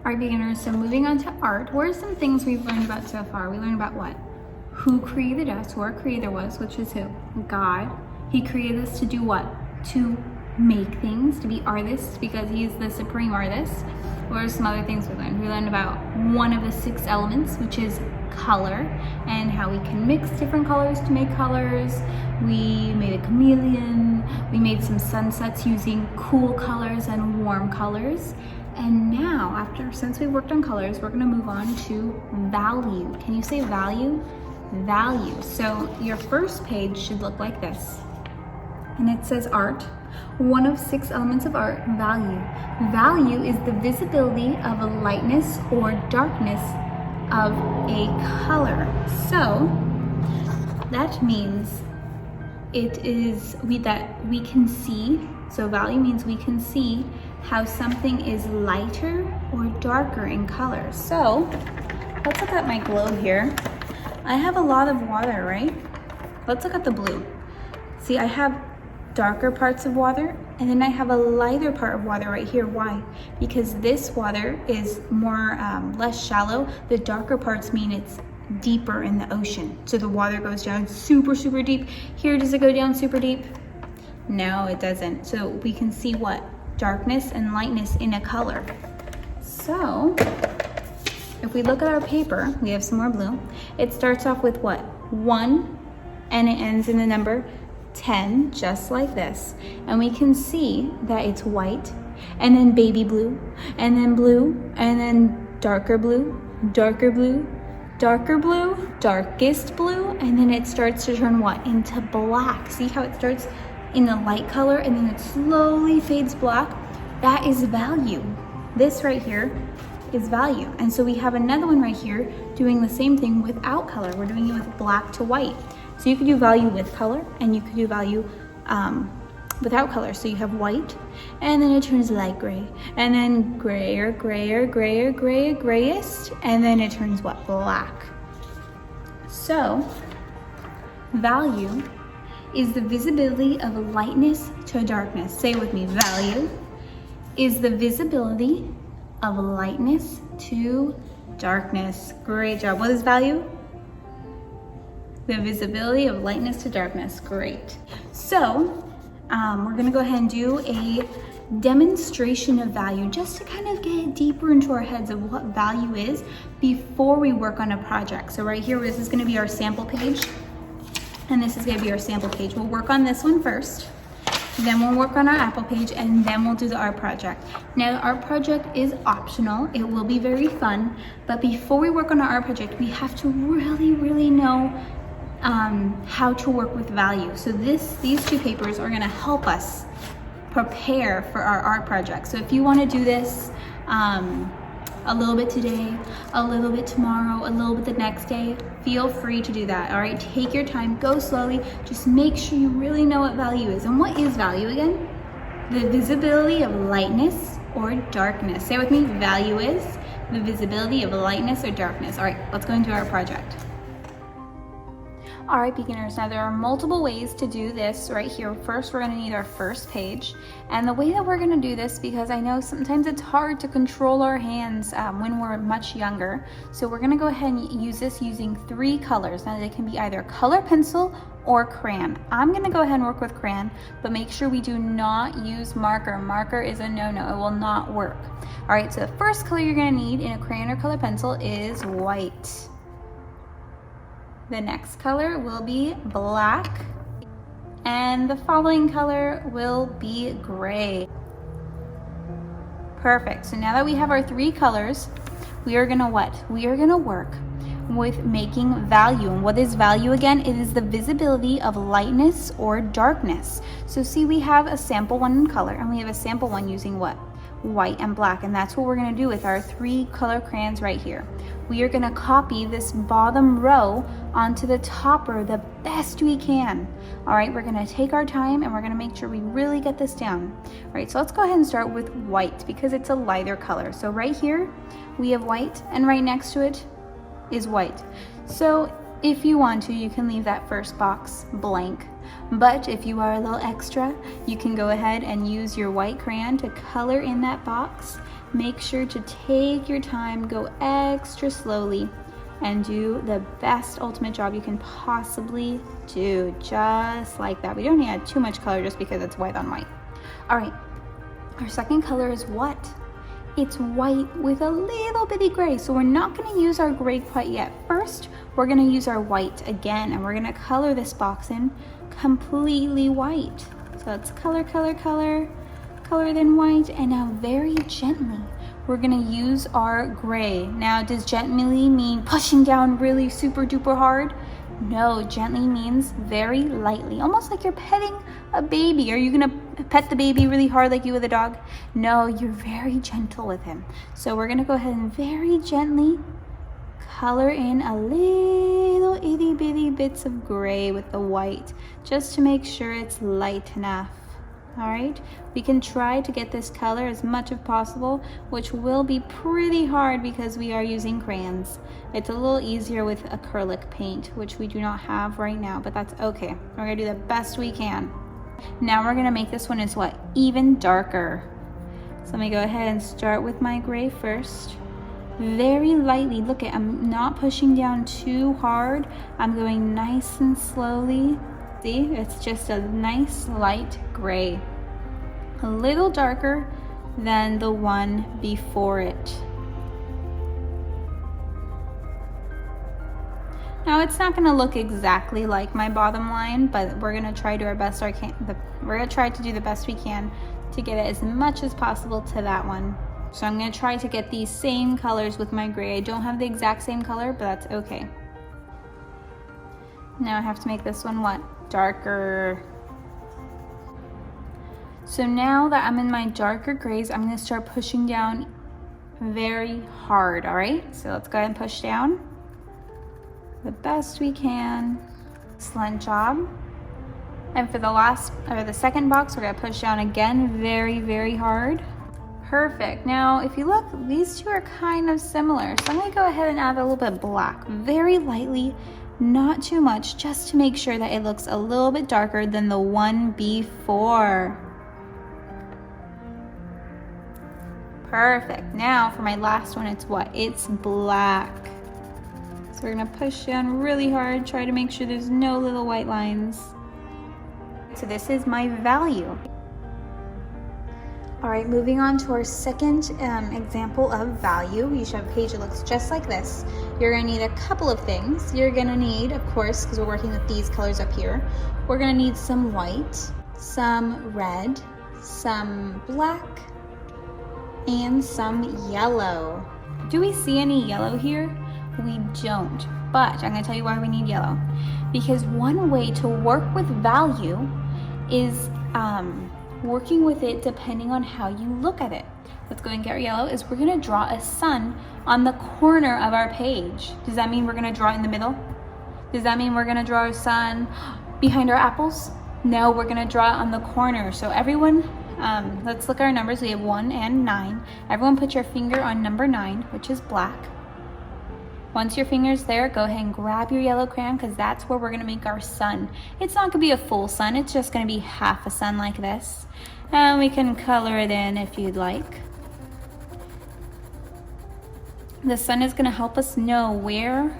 All right, beginners, so moving on to art, what are some things we've learned about so far? We learned about what? Who created us, who our creator was, which is who? God. He created us to do what? To make things, to be artists, because he's the supreme artist. What are some other things we learned? We learned about one of the 6 elements, which is color, and how we can mix different colors to make colors. We made a chameleon. We made some sunsets using cool colors and warm colors. And now, since we worked on colors, we're gonna move on to value. Can you say value? Value. So your first page should look like this. And it says art. One of 6 elements of art, value. Value is the visibility of a lightness or darkness of a color. So that means that we can see, so value means we can see how something is lighter or darker in color. So let's look at my globe here. I have a lot of water, right? Let's look at the blue. See, I have darker parts of water, and then I have a lighter part of water right here. Why? Because this water is less shallow. The darker parts mean it's deeper in the ocean. So the water goes down super, super deep. Here, does it go down super deep? No, it doesn't. So we can see what? Darkness and lightness in a color. So if we look at our paper, we have some more blue. It starts off with what? 1, and it ends in the number 10, just like this. And we can see that it's white, and then baby blue, and then blue, and then darker blue, darker blue, darker blue, darkest blue, and then it starts to turn what? Into black. See how it starts in the light color and then it slowly fades black? That is value. This right here is value. And so we have another one right here doing the same thing without color. We're doing it with black to white. So you could do value with color, and you could do value without color. So you have white, and then it turns light gray, and then grayer, grayer, grayer, grayer, grayest, and then it turns what? Black. So value is the visibility of a lightness to a darkness. Say it with me. Value is the visibility of a lightness to darkness. Great job. What is value? The visibility of lightness to darkness. Great. So we're gonna go ahead and do a demonstration of value, just to kind of get deeper into our heads of what value is before we work on a project. So right here, this is gonna be our sample page, and this is gonna be our sample page. We'll work on this one first, then we'll work on our Apple page, and then we'll do the art project. Now, the art project is optional. It will be very fun, but before we work on our art project, we have to really know how to work with value. So these 2 papers are gonna help us prepare for our art project. So if you wanna do this a little bit today, a little bit tomorrow, a little bit the next day, feel free to do that, all right? Take your time, go slowly, just make sure you really know what value is. And what is value again? The visibility of lightness or darkness. Say it with me, value is the visibility of lightness or darkness. All right, let's go into our project. All right, beginners, now there are multiple ways to do this right here. First, we're gonna need our first page. And the way that we're gonna do this, because I know sometimes it's hard to control our hands when we're much younger. So we're gonna go ahead and use this using 3 colors. Now they can be either color pencil or crayon. I'm gonna go ahead and work with crayon, but make sure we do not use marker. Marker is a no-no, it will not work. All right, so the first color you're gonna need in a crayon or color pencil is white. The next color will be black, and the following color will be gray. Perfect. So now that we have our 3 colors, we are gonna what? We are gonna work with making value. And what is value again? It is the visibility of lightness or darkness. So see, we have a sample one in color, and we have a sample one using what? White and black, and that's what we're gonna do with our 3 color crayons right here. We are gonna copy this bottom row onto the top row the best we can. All right, we're gonna take our time and we're gonna make sure we really get this down. All right, so let's go ahead and start with white because it's a lighter color. So right here, we have white, and right next to it is white. So if you want to, you can leave that first box blank. But if you are a little extra, you can go ahead and use your white crayon to color in that box. Make sure to take your time, go extra slowly, and do the best ultimate job you can possibly do, just like that. We don't need to add too much color just because it's white on white. All right, our second color is what? It's white with a little bitty gray. So we're not gonna use our gray quite yet. First, we're gonna use our white again, and we're gonna color this box in completely white. So let's color, color, color, color then white, and now very gently, we're gonna use our gray. Now, does gently mean pushing down really super duper hard? No, gently means very lightly, almost like you're petting a baby. Are you gonna pet the baby really hard like you would a dog? No, you're very gentle with him. So we're gonna go ahead and very gently color in a little itty bitty bits of gray with the white, just to make sure it's light enough. All right, we can try to get this color as much as possible, which will be pretty hard because we are using crayons. It's a little easier with acrylic paint, which we do not have right now, but that's okay. We're gonna do the best we can. Now we're gonna make this one as what? Even darker. So let me go ahead and start with my gray first. Very lightly, look at, I'm not pushing down too hard. I'm going nice and slowly. See, it's just a nice light gray, a little darker than the one before it. Now it's not going to look exactly like my bottom line, but we're going to try to do our best. We're going to try to do the best we can to get it as much as possible to that one. So I'm going to try to get these same colors with my gray. I don't have the exact same color, but that's okay. Now I have to make this one what? Darker. So now that I'm in my darker grays, I'm going to start pushing down very hard. All right, so let's go ahead and push down the best we can. Excellent job. And for the second box, we're going to push down again very, very hard. Perfect. Now if you look, these two are kind of similar, so I'm going to go ahead and add a little bit of black very lightly. Not too much, just to make sure that it looks a little bit darker than the one before. Perfect. Now for my last one, it's what? It's black. So we're gonna push down really hard, try to make sure there's no little white lines. So this is my value. All right, moving on to our second example of value. You should have a page that looks just like this. You're gonna need a couple of things. You're gonna need, of course, because we're working with these colors up here, we're gonna need some white, some red, some black, and some yellow. Do we see any yellow here? We don't, but I'm gonna tell you why we need yellow. Because one way to work with value is working with it depending on how you look at it. Let's go and get our yellow. Is we're gonna draw a sun on the corner of our page. Does that mean we're gonna draw it in the middle? Does that mean we're gonna draw a sun behind our apples? No, we're gonna draw it on the corner. So everyone, let's look at our numbers. We have 1 and 9. Everyone put your finger on number 9, which is black. Once your finger's there, go ahead and grab your yellow crayon, because that's where we're gonna make our sun. It's not gonna be a full sun, it's just gonna be half a sun like this. And we can color it in if you'd like. The sun is gonna help us know where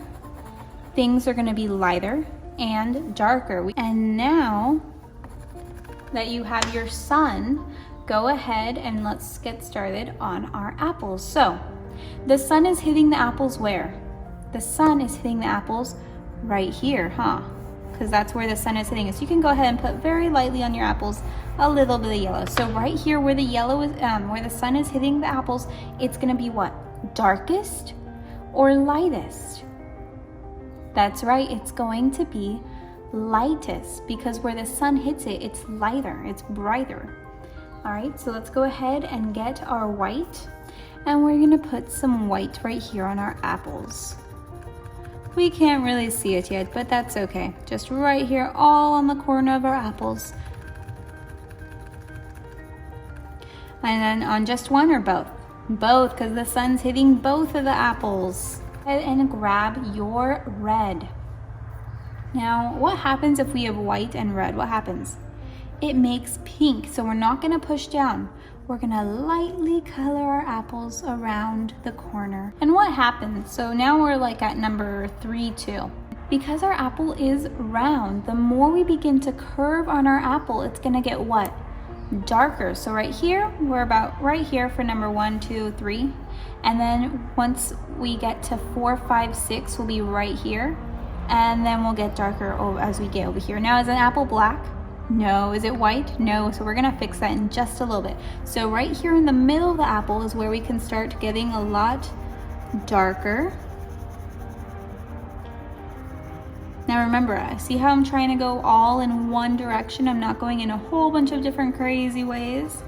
things are gonna be lighter and darker. And now that you have your sun, go ahead and let's get started on our apples. So the sun is hitting the apples where? The sun is hitting the apples right here, huh? Because that's where the sun is hitting us. You can go ahead and put very lightly on your apples a little bit of yellow. So right here where the yellow is, where the sun is hitting the apples, it's gonna be what? Darkest or lightest? That's right, it's going to be lightest, because where the sun hits it, it's lighter, it's brighter. All right, so let's go ahead and get our white, and we're gonna put some white right here on our apples. We can't really see it yet, but that's okay. Just right here, all on the corner of our apples. And then on just one or both? Both, because the sun's hitting both of the apples. Go ahead and grab your red. Now, what happens if we have white and red? What happens? It makes pink, so we're not gonna push down. we're gonna lightly color our apples around the corner. And what happens? So now we're like at number 3 too. Because our apple is round, the more we begin to curve on our apple, it's gonna get what? Darker. So right here, we're about right here for number 1, 2, 3. And then once we get to 4, 5, 6, we'll be right here. And then we'll get darker as we get over here. Now, is an apple black? No. Is it white? No. So we're gonna fix that in just a little bit. So right here in the middle of the apple is where we can start getting a lot darker. Now remember, see how I'm trying to go all in one direction? I'm not going in a whole bunch of different crazy ways.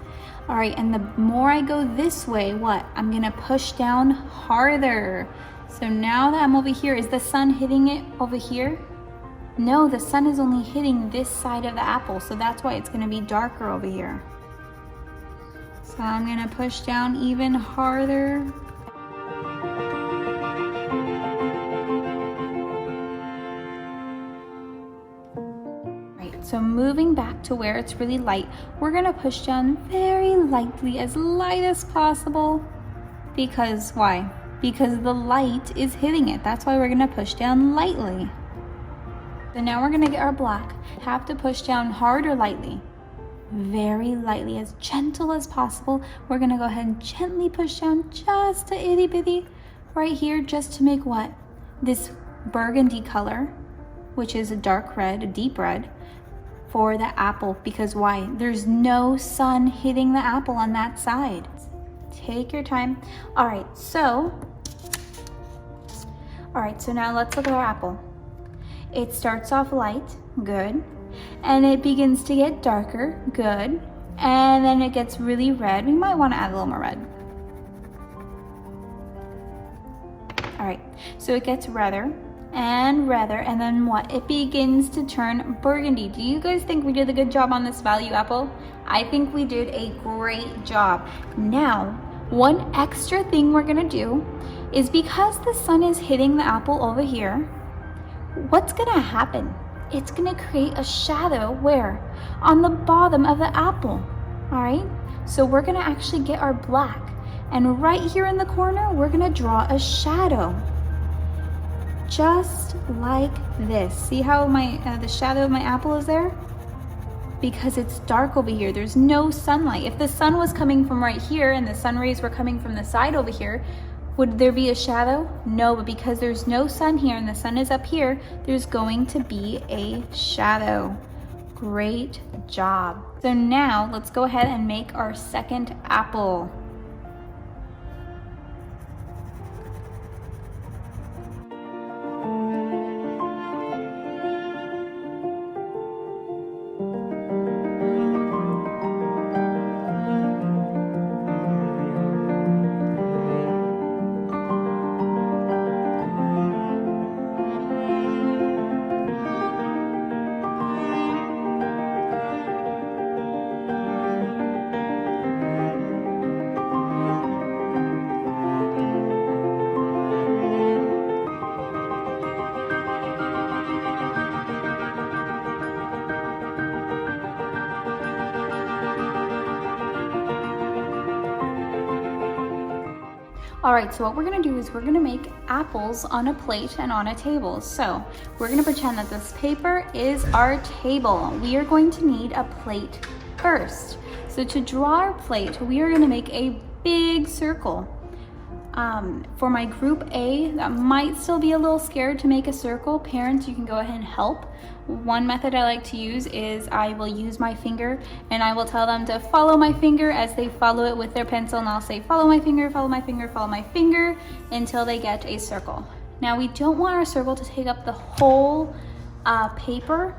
All right, and the more I go this way, what? I'm gonna push down harder. So now that I'm over here, is the sun hitting it over here? No, the sun is only hitting this side of the apple, so that's why it's gonna be darker over here. So I'm gonna push down even harder. So moving back to where it's really light, we're gonna push down very lightly, as light as possible. Because why? Because the light is hitting it. That's why we're gonna push down lightly. So now we're gonna get our black. Have to push down hard or lightly? Very lightly, as gentle as possible. We're gonna go ahead and gently push down just a itty bitty right here, just to make what? This burgundy color, which is a dark red, a deep red, for the apple. Because why? There's no sun hitting the apple on that side. Take your time. All right, so now let's look at our apple. It starts off light, good, and it begins to get darker, good, and then it gets really red. We might want to add a little more red. All right, so it gets redder and redder, and then what? It begins to turn burgundy. Do you guys think we did a good job on this value apple? I think we did a great job. Now, one extra thing we're gonna do is, because the sun is hitting the apple over here, what's gonna happen? It's gonna create a shadow where? On the bottom of the apple, all right? So we're gonna actually get our black, and right here in the corner, we're gonna draw a shadow. Just like this. See how the shadow of my apple is there? Because it's dark over here. There's no sunlight. If the sun was coming from right here and the sun rays were coming from the side over here, would there be a shadow? No, but because there's no sun here and the sun is up here, there's going to be a shadow. Great job. So now let's go ahead and make our second apple. All right, so what we're gonna do is we're gonna make apples on a plate and on a table. So we're gonna pretend that this paper is our table. We are going to need a plate first. So to draw our plate, we are gonna make a big circle. For my group A, that might still be a little scared to make a circle. Parents, you can go ahead and help. One method I like to use is I will use my finger and I will tell them to follow my finger as they follow it with their pencil, and I'll say follow my finger, follow my finger, follow my finger until they get a circle. Now we don't want our circle to take up the whole paper.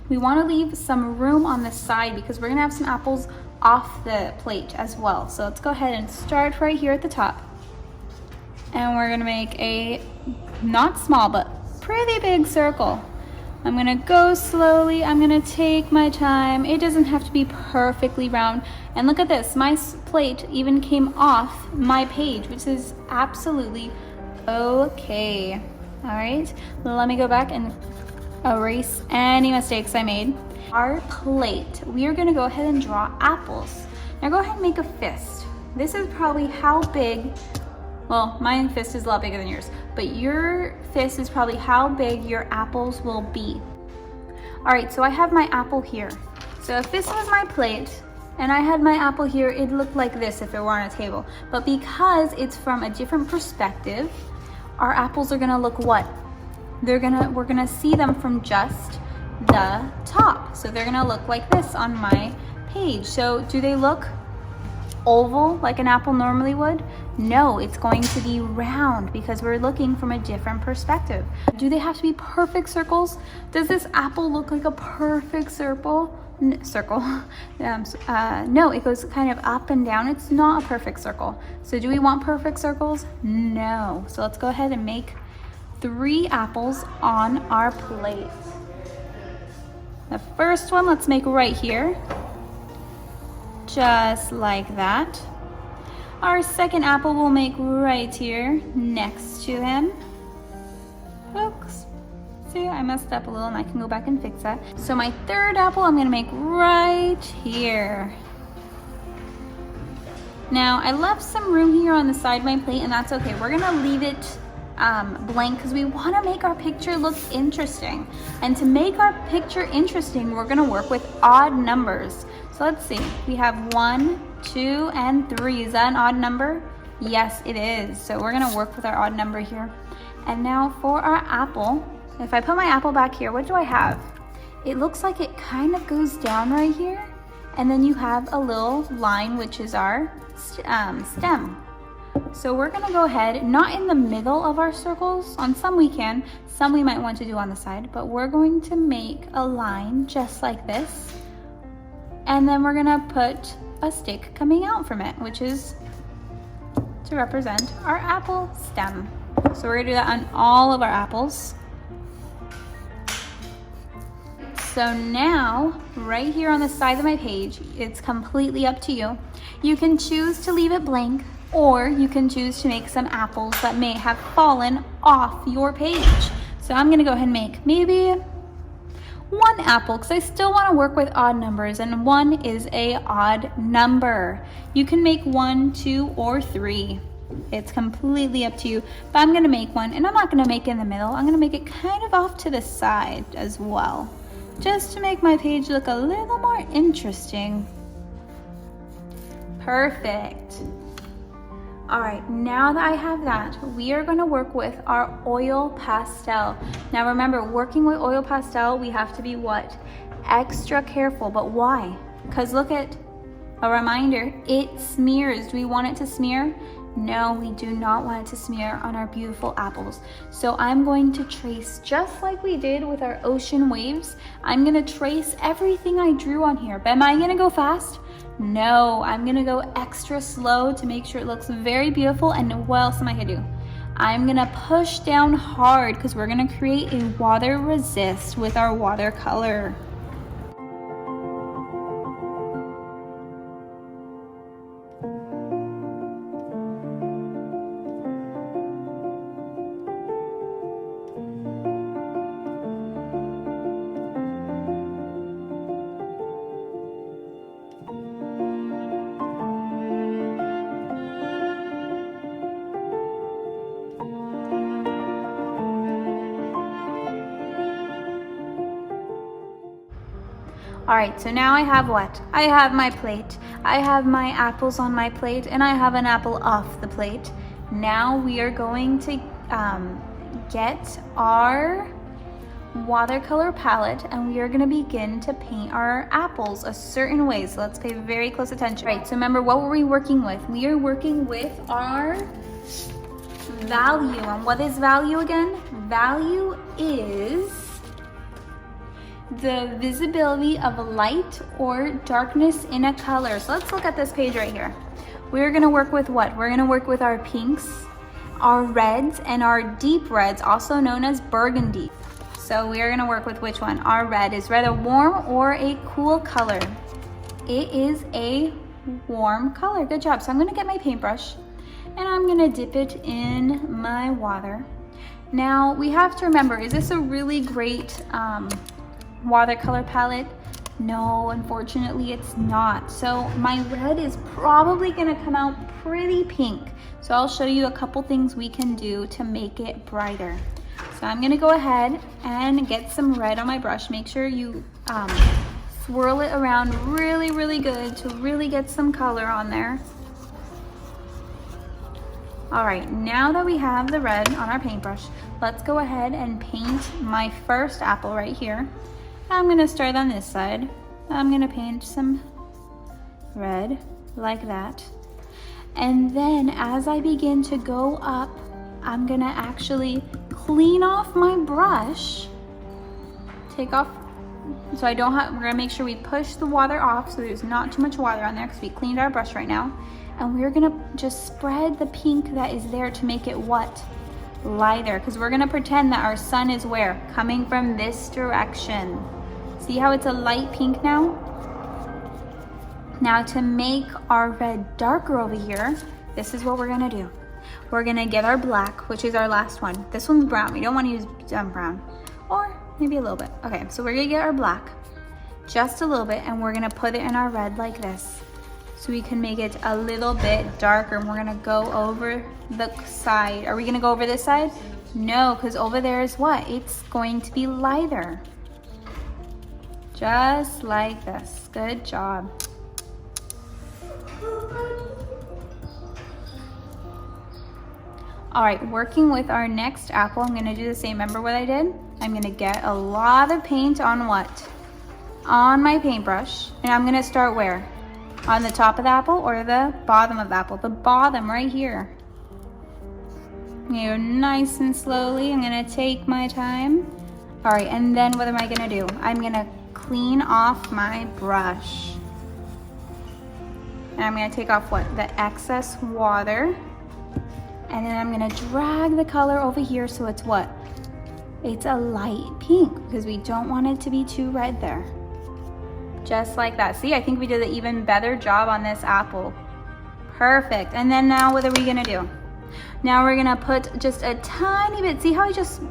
We want to leave some room on the side because we're gonna have some apples off the plate as well. So let's go ahead and start right here at the top. And we're gonna make a not small but pretty big circle. I'm gonna go slowly, I'm gonna take my time. It doesn't have to be perfectly round. And look at this, my plate even came off my page, which is absolutely okay. All right, let me go back and erase any mistakes I made. Our plate, we are gonna go ahead and draw apples. Now Now go ahead and make a fist. This is probably how big, well, my fist is a lot bigger than yours, but your fist is probably how big your apples will be. All right, so I have my apple here. So if this was my plate and I had my apple here, it'd look like this if it were on a table. But because it's from a different perspective, our apples are gonna look what? We're gonna see them from just the top. So they're gonna look like this on my page. So do they look oval like an apple normally would? No, it's going to be round because we're looking from a different perspective. Do they have to be perfect circles? Does this apple look like a perfect circle? No, it goes kind of up and down. It's not a perfect circle. So do we want perfect circles? No. So let's go ahead and make 3 apples on our plate. The first one, let's make right here. Just like that. Our second apple we'll make right here next to him. Oops. See, I messed up a little and I can go back and fix that. So my third apple I'm gonna make right here. Now I left some room here on the side of my plate and that's okay. We're gonna leave it blank because we wanna make our picture look interesting. And to make our picture interesting, we're gonna work with odd numbers. So let's see, we have 1, 2, and 3. Is that an odd number? Yes, it is. So we're gonna work with our odd number here. And now for our apple, if I put my apple back here, what do I have? It looks like it kind of goes down right here. And then you have a little line, which is our stem. So we're gonna go ahead, not in the middle of our circles. On some we can, some we might want to do on the side, but we're going to make a line just like this. And then we're gonna put a stick coming out from it, which is to represent our apple stem. So we're gonna do that on all of our apples. So now, right here on the side of my page, it's completely up to you. You can choose to leave it blank, or you can choose to make some apples that may have fallen off your page. So I'm gonna go ahead and make maybe 1 apple, because I still want to work with odd numbers, and 1 is a odd number. You can make 1, 2, or 3. It's completely up to you, but I'm going to make 1, and I'm not going to make it in the middle. I'm going to make it kind of off to the side as well, just to make my page look a little more interesting. Perfect. All right, now that I have that, we are gonna work with our oil pastel. Now remember, working with oil pastel, we have to be what? Extra careful, but why? Because look at, a reminder, it smears. Do we want it to smear? No, we do not want it to smear on our beautiful apples. So I'm going to trace just like we did with our ocean waves. I'm gonna trace everything I drew on here. But am I gonna go fast? No, I'm gonna go extra slow to make sure it looks very beautiful. And what else am I gonna do? I'm gonna push down hard because we're gonna create a water resist with our watercolor. All right, so now I have what? I have my plate. I have my apples on my plate, and I have an apple off the plate. Now we are going to get our watercolor palette, and we are gonna begin to paint our apples a certain way. So let's pay very close attention. All right, so remember, what were we working with? We are working with our value. And what is value again? Value is the visibility of light or darkness in a color. So let's look at this page right here. We're gonna work with what? We're gonna work with our pinks, our reds, and our deep reds, also known as burgundy. So we're gonna work with which one? Our red. Is red a warm or a cool color? It is a warm color. Good job. So I'm gonna get my paintbrush and I'm gonna dip it in my water. Now we have to remember, is this a really great watercolor palette? No, unfortunately it's not. So my red is probably gonna come out pretty pink. So I'll show you a couple things we can do to make it brighter. So I'm gonna go ahead and get some red on my brush. Make sure you swirl it around really, really good to really get some color on there. All right, now that we have the red on our paintbrush, let's go ahead and paint my first apple right here. I'm gonna start on this side. I'm gonna paint some red like that. And then as I begin to go up, I'm gonna actually clean off my brush. Take off, so I don't have, we're gonna make sure we push the water off so there's not too much water on there because we cleaned our brush right now. And we're gonna just spread the pink that is there to make it what? Lighter, because we're gonna pretend that our sun is where? Coming from this direction. See how it's a light pink now? Now to make our red darker over here, this is what we're gonna do. We're gonna get our black, which is our last one. This one's brown, we don't wanna use brown. Or maybe a little bit. Okay, so we're gonna get our black, just a little bit, and we're gonna put it in our red like this. So we can make it a little bit darker. And we're gonna go over the side. Are we gonna go over this side? No, because over there is what? It's going to be lighter. Just like this. Good job. All right, working with our next apple, I'm gonna do the same. Remember what I did? I'm gonna get a lot of paint on what? On my paintbrush. And I'm gonna start where? On the top of the apple or the bottom of the apple? The bottom right here. You know, nice and slowly. I'm gonna take my time. All right, and then what am I gonna do? I'm gonna clean off my brush. And I'm gonna take off what? The excess water. And then I'm gonna drag the color over here so it's what? It's a light pink because we don't want it to be too red there. Just like that. See, I think we did an even better job on this apple. Perfect. And then now what are we gonna do? Now we're gonna put just a tiny bit. See how I just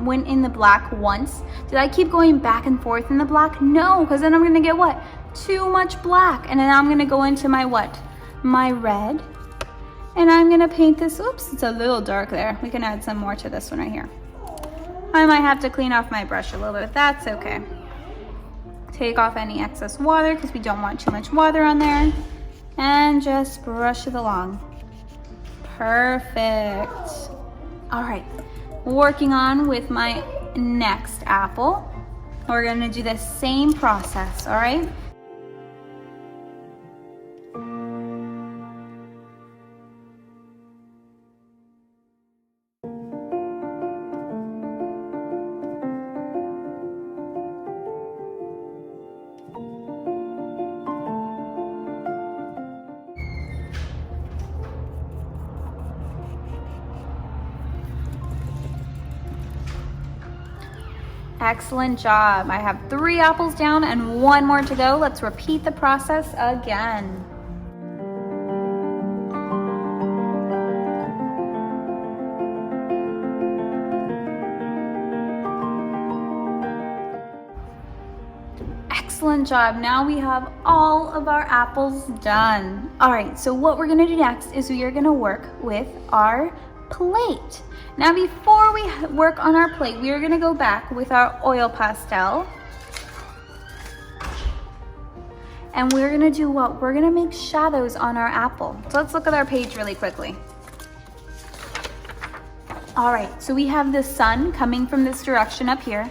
went in the black once? Did I keep going back and forth in the black? No, because then I'm gonna get what? Too much black. And then I'm gonna go into my what? My red. And I'm gonna paint this. Oops, it's a little dark there. We can add some more to this one right here. I might have to clean off my brush a little bit, but that's okay. Take off any excess water because we don't want too much water on there. And just brush it along. Perfect. All right, working on with my next apple. We're gonna do the same process, all right? Excellent job. I have 3 apples down and 1 more to go. Let's repeat the process again. Excellent job. Now we have all of our apples done. All right, so what we're gonna do next is we are gonna work with our plate. Now before we work on our plate, we are gonna go back with our oil pastel. And we're gonna do what? We're gonna make shadows on our apple. So let's look at our page really quickly. All right, so we have the sun coming from this direction up here,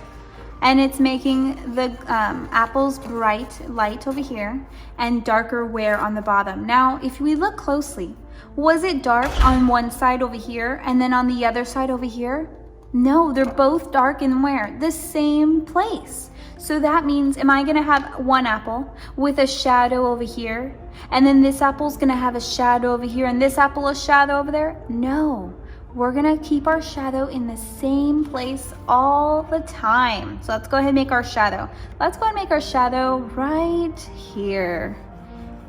and it's making the apples bright light over here and darker where on the bottom. Now, if we look closely, was it dark on one side over here and then on the other side over here? No, they're both dark in where? The same place. So that means, am I gonna have one apple with a shadow over here, and then this apple's gonna have a shadow over here, and this apple a shadow over there? No, we're gonna keep our shadow in the same place all the time. So let's go ahead and make our shadow. Let's go ahead and make our shadow right here.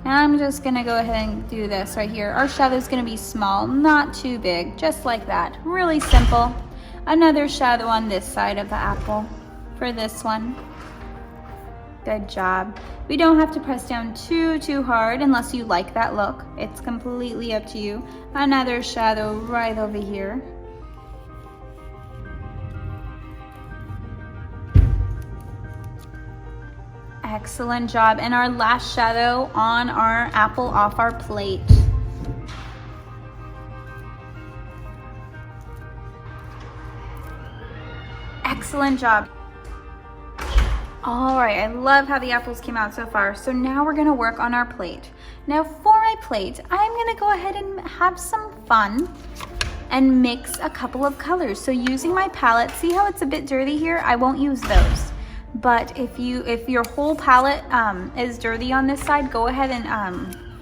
And I'm just gonna go ahead and do this right here. Our shadow is gonna be small, not too big, just like that. Really simple. Another shadow on this side of the apple for this one. Good job. We don't have to press down too hard unless you like that look. It's completely up to you. Another shadow right over here. Excellent job. And our last shadow on our apple off our plate. Excellent job. All right, I love how the apples came out so far. So now we're gonna work on our plate. Now for my plate, I'm gonna go ahead and have some fun and mix a couple of colors. So using my palette, see how it's a bit dirty here? I won't use those. But if your whole palette is dirty on this side, go ahead and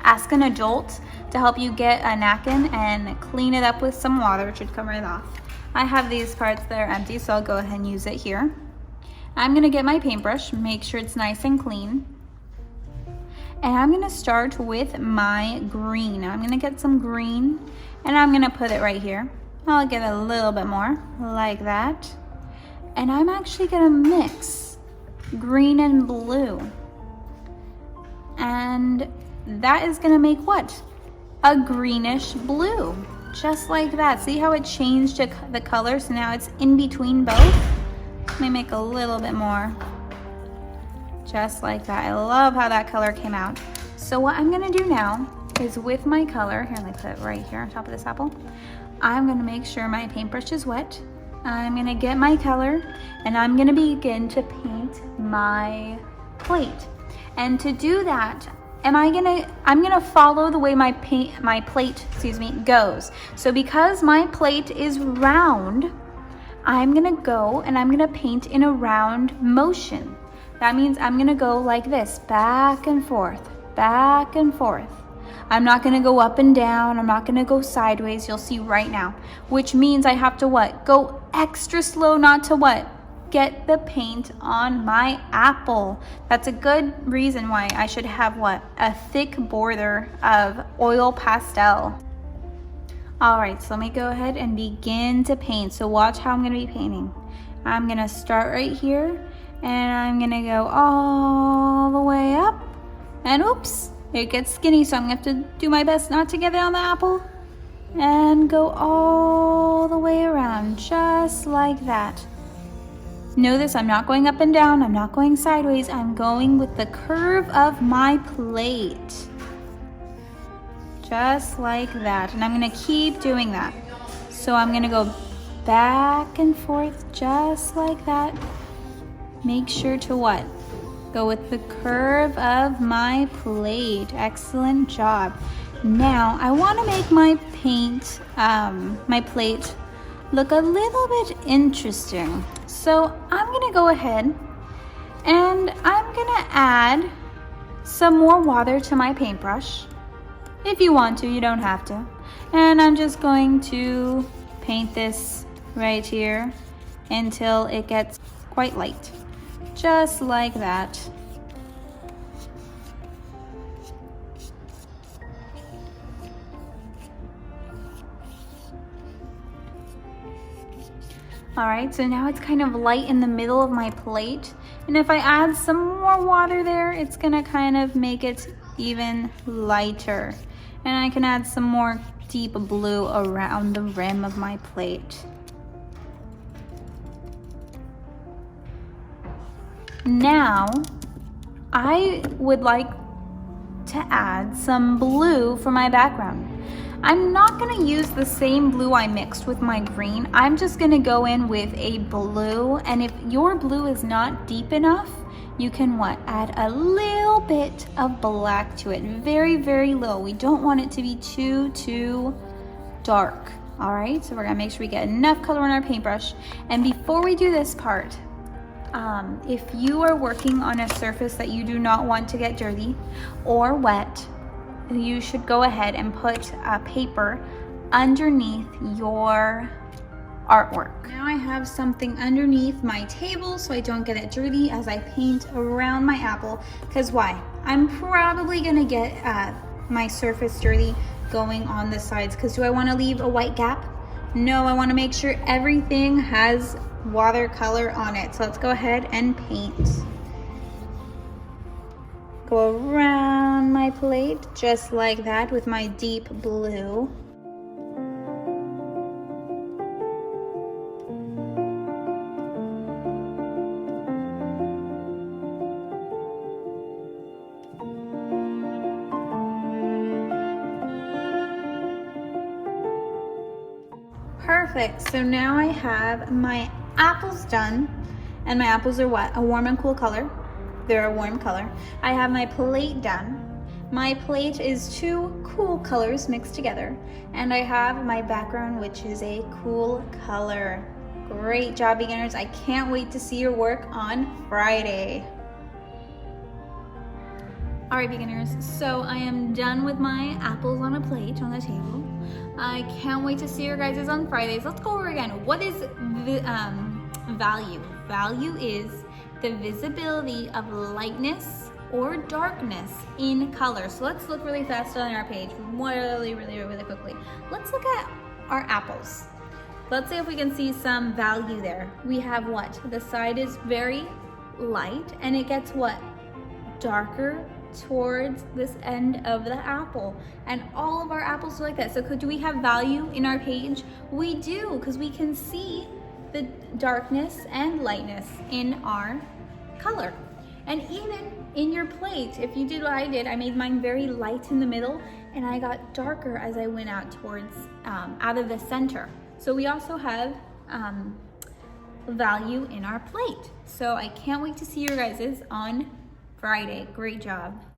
ask an adult to help you get a napkin and clean it up with some water. It should come right off. I have these parts that are empty, so I'll go ahead and use it here. I'm gonna get my paintbrush, make sure it's nice and clean. And I'm gonna start with my green. I'm gonna get some green and I'm gonna put it right here. I'll get a little bit more, like that. And I'm actually gonna mix green and blue. And that is gonna make what? A greenish blue, just like that. See how it changed the color? So now it's in between both. Let me make a little bit more, just like that. I love how that color came out. So what I'm gonna do now is with my color, here, let me put it right here on top of this apple. I'm gonna make sure my paintbrush is wet. I'm gonna get my color and I'm gonna begin to paint my plate. And to do that, I'm gonna follow the way my plate, goes. So because my plate is round, I'm gonna go and I'm gonna paint in a round motion. That means I'm gonna go like this, back and forth, back and forth. I'm not gonna go up and down, I'm not gonna go sideways, you'll see right now. Which means I have to what? Go extra slow not to what? Get the paint on my apple. That's a good reason why I should have what? A thick border of oil pastel. All right, so let me go ahead and begin to paint. So watch how I'm gonna be painting. I'm gonna start right here and I'm gonna go all the way up and oops, it gets skinny. So I'm gonna have to do my best not to get it on the apple and go all the way around, just like that. Know this, I'm not going up and down, I'm not going sideways, I'm going with the curve of my plate. Just like that, and I'm gonna keep doing that. So I'm gonna go back and forth just like that. Make sure to what? Go with the curve of my plate. Excellent job. Now I wanna make my my plate look a little bit interesting. So I'm gonna go ahead and I'm gonna add some more water to my paintbrush. If you want to, you don't have to. And I'm just going to paint this right here until it gets quite light. Just like that. All right, so now it's kind of light in the middle of my plate. And if I add some more water there, it's gonna kind of make it even lighter. And I can add some more deep blue around the rim of my plate. Now, I would like to add some blue for my background. I'm not gonna use the same blue I mixed with my green. I'm just gonna go in with a blue, and if your blue is not deep enough, you can what? Add a little bit of black to it, very, very low. We don't want it to be too dark. All right, so we're gonna make sure we get enough color on our paintbrush. And before we do this part, if you are working on a surface that you do not want to get dirty or wet, you should go ahead and put a paper underneath your artwork. Now I have something underneath my table so I don't get it dirty as I paint around my apple. Because why? I'm probably gonna get my surface dirty going on the sides. Because do I want to leave a white gap? No, I want to make sure everything has watercolor on it. So let's go ahead and paint. go around my plate just like that with my deep blue. Perfect, so now I have my apples done, and my apples are what? A warm and cool color. They're a warm color. I have my plate done. My plate is two cool colors mixed together, and I have my background, which is a cool color. Great job, beginners. I can't wait to see your work on Friday. All right, beginners, so I am done with my apples on a plate on the table. I can't wait to see your guys' on Fridays. Let's go over again. What is value? Value is the visibility of lightness or darkness in color. So let's look really fast on our page, really quickly. Let's look at our apples. Let's see if we can see some value there. We have what? The side is very light, and it gets what? Darker towards this end of the apple, and all of our apples are like that. So do we have value in our page? We do, because we can see the darkness and lightness in our color. And even in your plate, if you did what I did, I made mine very light in the middle, and I got darker as I went out towards out of the center. So we also have value in our plate. So I can't wait to see your guys's on Friday. Great job.